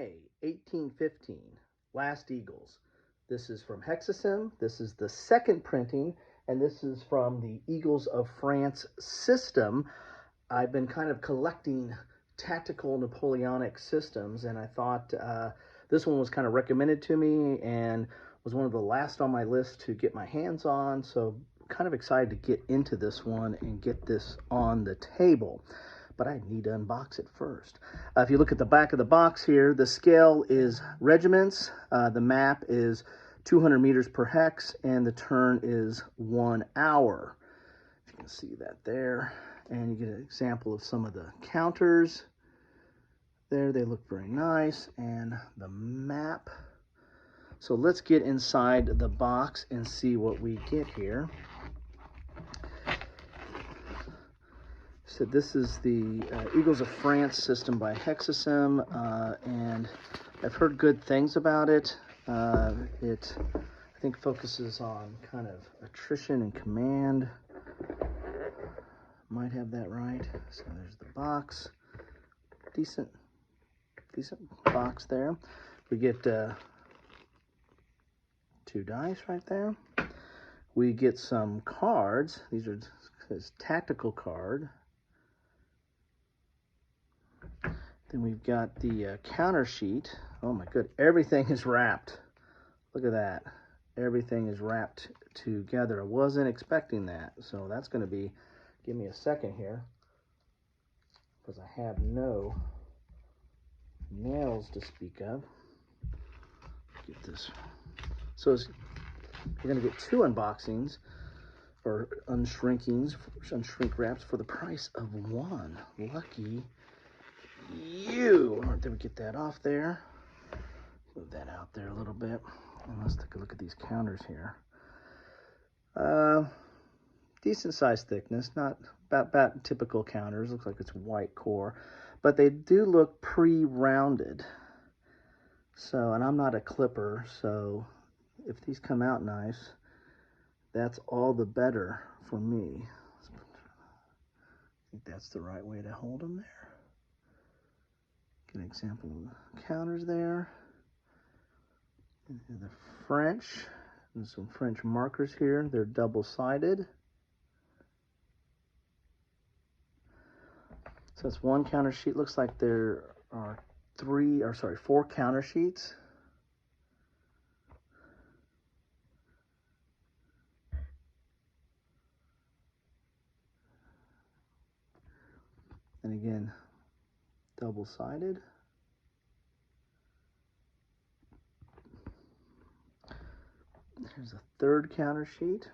May 1815, Last Eagles. This is from Hexasim. This is the second printing, and this is from the Eagles of France system. I've been kind of collecting tactical Napoleonic systems, and I thought this one was kind of recommended to me and was one of the last on my list to get my hands on, so kind of excited to get into this one and get this on the table. But I need to unbox it first. If you look at the back of the box here, the scale is regiments, the map is 200 meters per hex, and the turn is 1 hour. If you can see that there, and you get an example of some of the counters. There, they look very nice, and the map. So let's get inside the box and see what we get here. So this is the Eagles of France system by Hexasim, and I've heard good things about it. It, I think, focuses on kind of attrition and command. Might have that right. So there's the box. Decent box there. We get 2 dice right there. We get some cards. These are this tactical card. Then we've got the counter sheet. Oh my good, everything is wrapped. Look at that. Everything is wrapped together. I wasn't expecting that. So that's going to be, give me a second here, because I have no nails to speak of. Get this. So you're going to get 2 unboxings, or unshrink wraps for the price of 1. Lucky you. All right, then we get that off there. Move that out there a little bit. And let's take a look at these counters here. Decent size thickness, not about typical counters. Looks like it's white core, but they do look pre-rounded. So, and I'm not a clipper, so if these come out nice, that's all the better for me. I think that's the right way to hold them there. Get an example of the counters there. And the French, and some French markers here. They're double-sided. So that's 1 counter sheet. Looks like there are 4 counter sheets. And again, double-sided. Here's a 3rd counter sheet.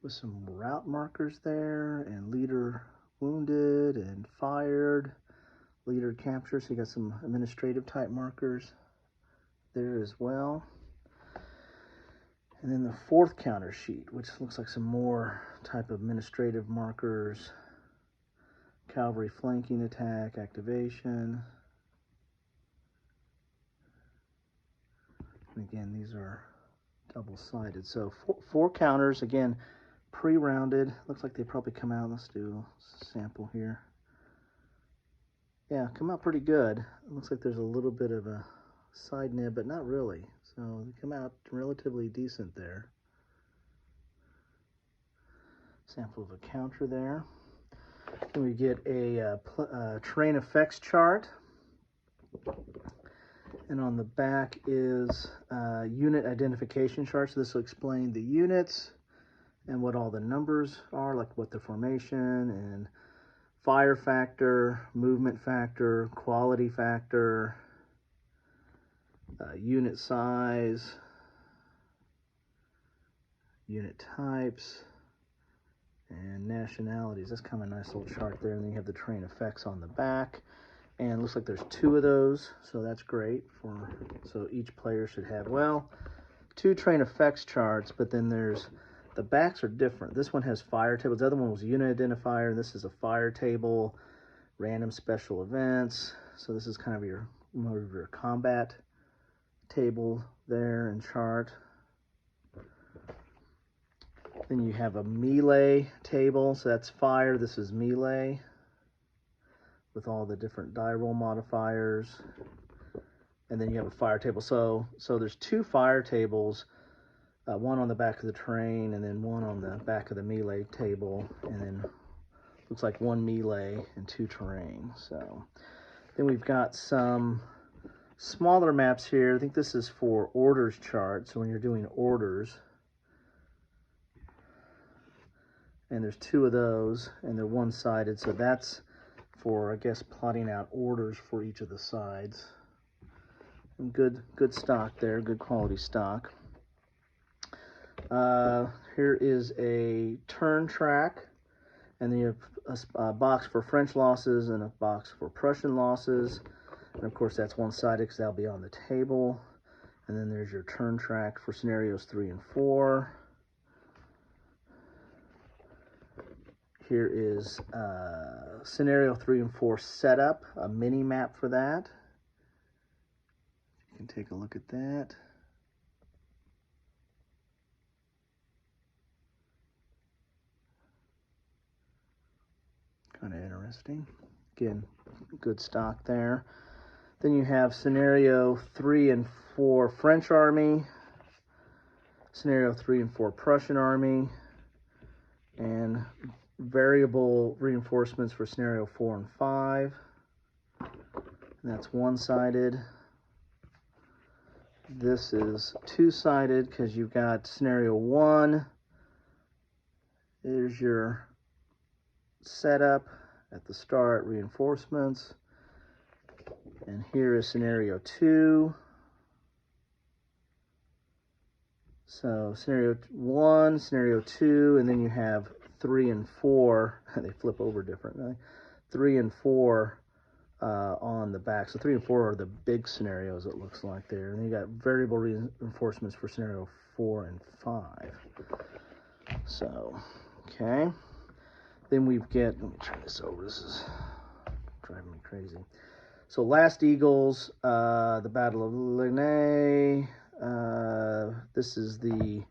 With some route markers there, and leader wounded and fired, leader captured. So you got some administrative type markers there as well. And then the 4th counter sheet, which looks like some more type of administrative markers. Cavalry flanking attack, activation. And again, these are double-sided. So 4 counters, again, pre-rounded. Looks like they probably come out. Let's do a sample here. Yeah, come out pretty good. It looks like there's a little bit of a side nib, but not really. So they come out relatively decent there. Sample of a counter there. Then we get a terrain effects chart. And on the back is unit identification chart. So this will explain the units and what all the numbers are, like what the formation and fire factor, movement factor, quality factor, unit size, unit types, and nationalities. That's kind of a nice little chart there. And then you have the terrain effects on the back. And it looks like there's 2 of those, so that's great. So each player should have, well, 2 terrain effects charts, but then the backs are different. This one has fire tables. The other one was unit identifier. This is a fire table, random special events. So this is kind of more of your combat table there and chart. Then you have a melee table, so that's fire. This is melee. with all the different die roll modifiers. And then you have a fire table. So there's 2 fire tables, one on the back of the train and then one on the back of the melee table, and then looks like 1 melee and 2 terrain. So then we've got some smaller maps here. I think this is for orders chart. So when you're doing orders, and there's 2 of those, and they're one-sided. So that's for, I guess, plotting out orders for each of the sides. And good stock there, good quality stock. Here is a turn track, and then you have a box for French losses and a box for Prussian losses. And of course that's one-sided because that'll be on the table. And then there's your turn track for scenarios 3 and 4. Here is scenario 3 and 4 setup, a mini map for that. You can take a look at that. Kind of interesting. Again, good stock there. Then you have scenario 3 and 4 French Army, scenario 3 and 4 Prussian Army, and variable reinforcements for scenario 4 and 5. And that's one-sided. This is two-sided because you've got scenario 1. There's your setup at the start, reinforcements. And here is scenario 2. So scenario 1, scenario 2, and then you have 3 and 4. They flip over differently. 3 and 4 on the back. So 3 and 4 are the big scenarios, it looks like there. And then you got variable reinforcements for scenario 4 and 5. So, okay. Then we get, let me turn this over. This is driving me crazy. So Last Eagles, the Battle of Ligny. This is the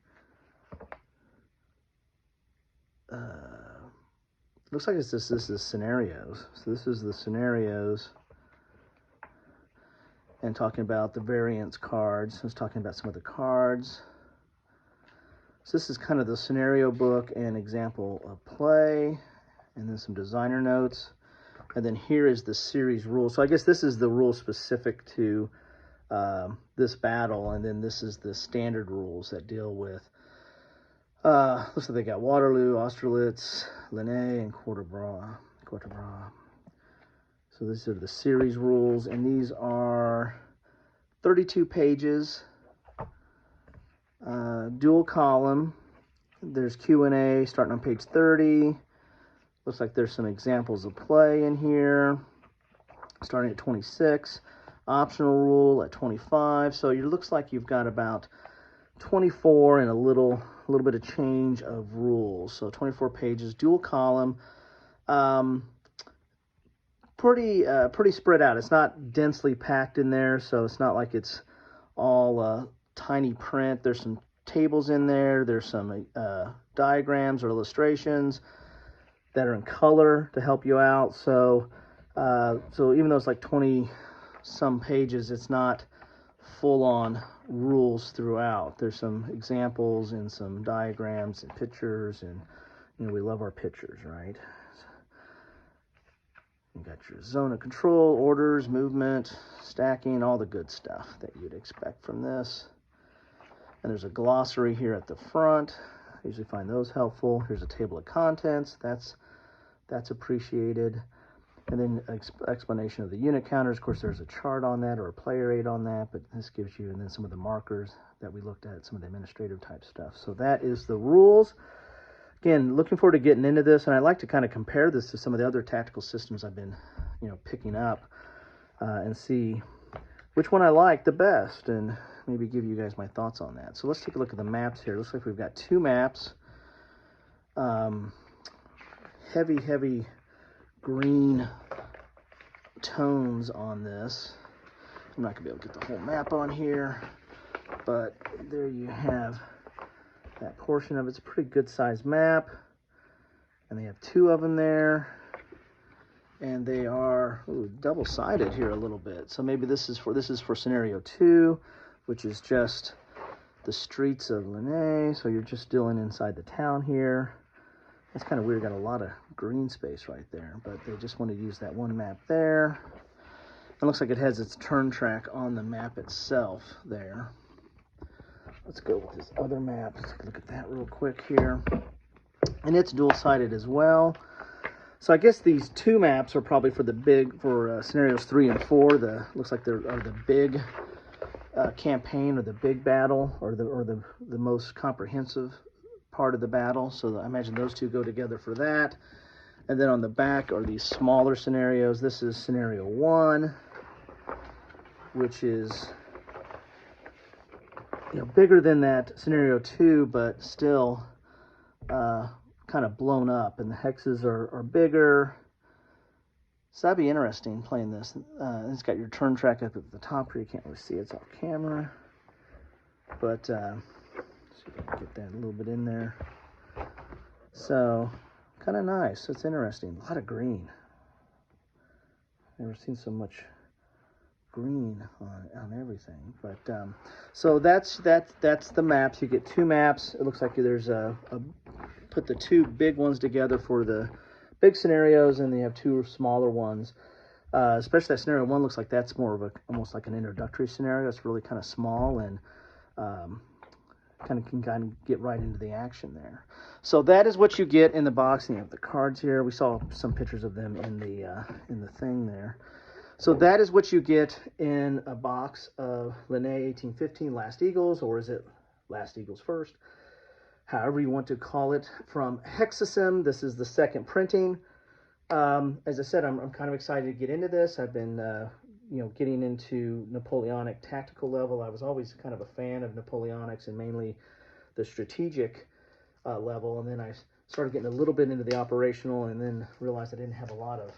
looks like this is scenarios. So this is the scenarios, and talking about the variance cards. I was talking about some of the cards. So this is kind of the scenario book and example of play, and then some designer notes. And then here is the series rules. So I guess this is the rule specific to this battle, and then this is the standard rules that deal with looks like they got Waterloo, Austerlitz, Ligny, and Quarterbras. So these are the series rules, and these are 32 pages, dual column. There's Q&A starting on page 30. Looks like there's some examples of play in here, starting at 26. Optional rule at 25. So it looks like you've got about 24 and a little bit of change of rules. So 24 pages, dual column, pretty spread out. It's not densely packed in there, so it's not like it's all tiny print. There's some tables in there. There's some diagrams or illustrations that are in color to help you out. So even though it's like 20 some pages, it's not full-on rules throughout. There's some examples and some diagrams and pictures, and we love our pictures, right? You got your zone of control, orders, movement, stacking, all the good stuff that you'd expect from this. And there's a glossary here at the front. I usually find those helpful. Here's a table of contents. That's appreciated. And then explanation of the unit counters. Of course, there's a chart on that or a player aid on that, but this gives you, and then some of the markers that we looked at, some of the administrative type stuff. So that is the rules. Again, looking forward to getting into this, and I'd like to kind of compare this to some of the other tactical systems I've been, picking up and see which one I like the best, and maybe give you guys my thoughts on that. So let's take a look at the maps here. Looks like we've got 2 maps. Heavy green tones on this. I'm not gonna be able to get the whole map on here, but there you have that portion of it. It's a pretty good sized map, and they have 2 of them there. And they are double-sided here a little bit. So maybe this is for scenario 2, which is just the streets of Ligny. So you're just dealing inside the town here. That's kind of weird. Got a lot of green space right there, but they just want to use that one map there. It looks like it has its turn track on the map itself there. Let's go with this other map. Let's take a look at that real quick here. And it's dual-sided as well. So I guess these two maps are probably for scenarios 3 and 4. Looks like they're the big campaign, or the big battle, or the most comprehensive part of the battle. So I imagine those two go together for that. And then on the back are these smaller scenarios. This is scenario 1, which is bigger than that scenario 2, but still kind of blown up, and the hexes are bigger. So that'd be interesting playing this. It's got your turn track up at the top here. You can't really see it. It's off camera, but see if I can get that a little bit in there. So kind of nice. It's interesting. A lot of green. Never seen so much green on everything. But so that's the maps. You get 2 maps. It looks like there's put the 2 big ones together for the big scenarios, and they have 2 smaller ones. Especially that scenario 1 looks like that's more of almost like an introductory scenario. It's really kind of small, and can get right into the action there. So that is what you get in the box. And you have the cards here. We saw some pictures of them in the thing there. So that is what you get in a box of Ligny 1815 Last Eagles, or is it Last Eagles First? However you want to call it, from Hexasim. This is the 2nd printing. As I said, I'm kind of excited to get into this. I've been, getting into Napoleonic tactical level. I was always kind of a fan of Napoleonics, and mainly the strategic level. And then I started getting a little bit into the operational, and then realized I didn't have a lot of,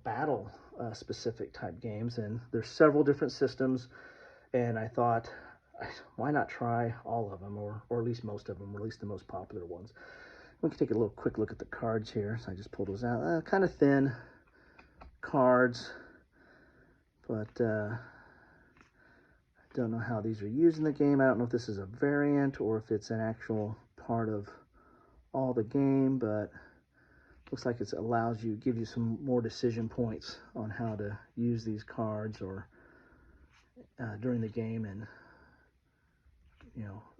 battle specific type games. And there's several different systems, and I thought, why not try all of them, or at least most of them, or at least the most popular ones. We can take a quick look at the cards here. So I just pulled those out. Kind of thin cards, but I don't know how these are used in the game. I don't know if this is a variant or if it's an actual part of all the game, but looks like it gives you some more decision points on how to use these cards, or during the game, and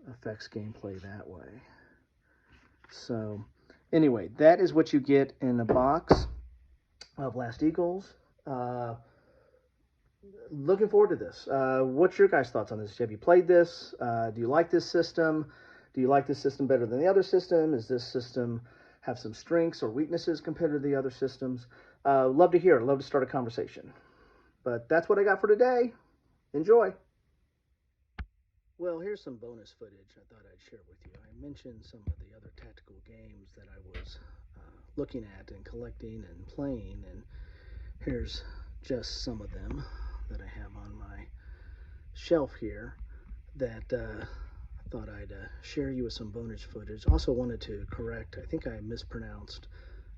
affects gameplay that way. So anyway, that is what you get in a box of Last Eagles. Looking forward to this. What's your guys' thoughts on this? Have you played this? Do you like this system? Do you like this system better than the other system? Is this system have some strengths or weaknesses compared to the other systems? Love to hear it. Love to start a conversation. But that's what I got for today. Enjoy. Well, here's some bonus footage I thought I'd share with you. I mentioned some of the other tactical games that I was looking at and collecting and playing, and here's just some of them that I have on my shelf here that I thought I'd share you with some bonus footage. Also wanted to correct, I think I mispronounced,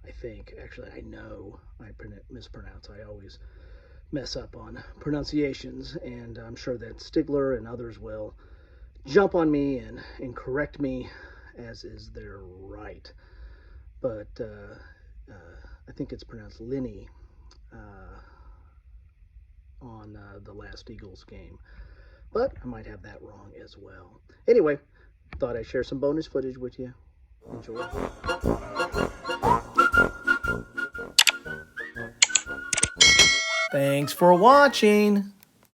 actually I know I mispronounce. I always mess up on pronunciations, and I'm sure that Stigler and others will jump on me and correct me, as is their right. But I think it's pronounced Ligny on the Last Eagles game, but I might have that wrong as well. Anyway, thought I'd share some bonus footage with you. Enjoy. Thanks for watching.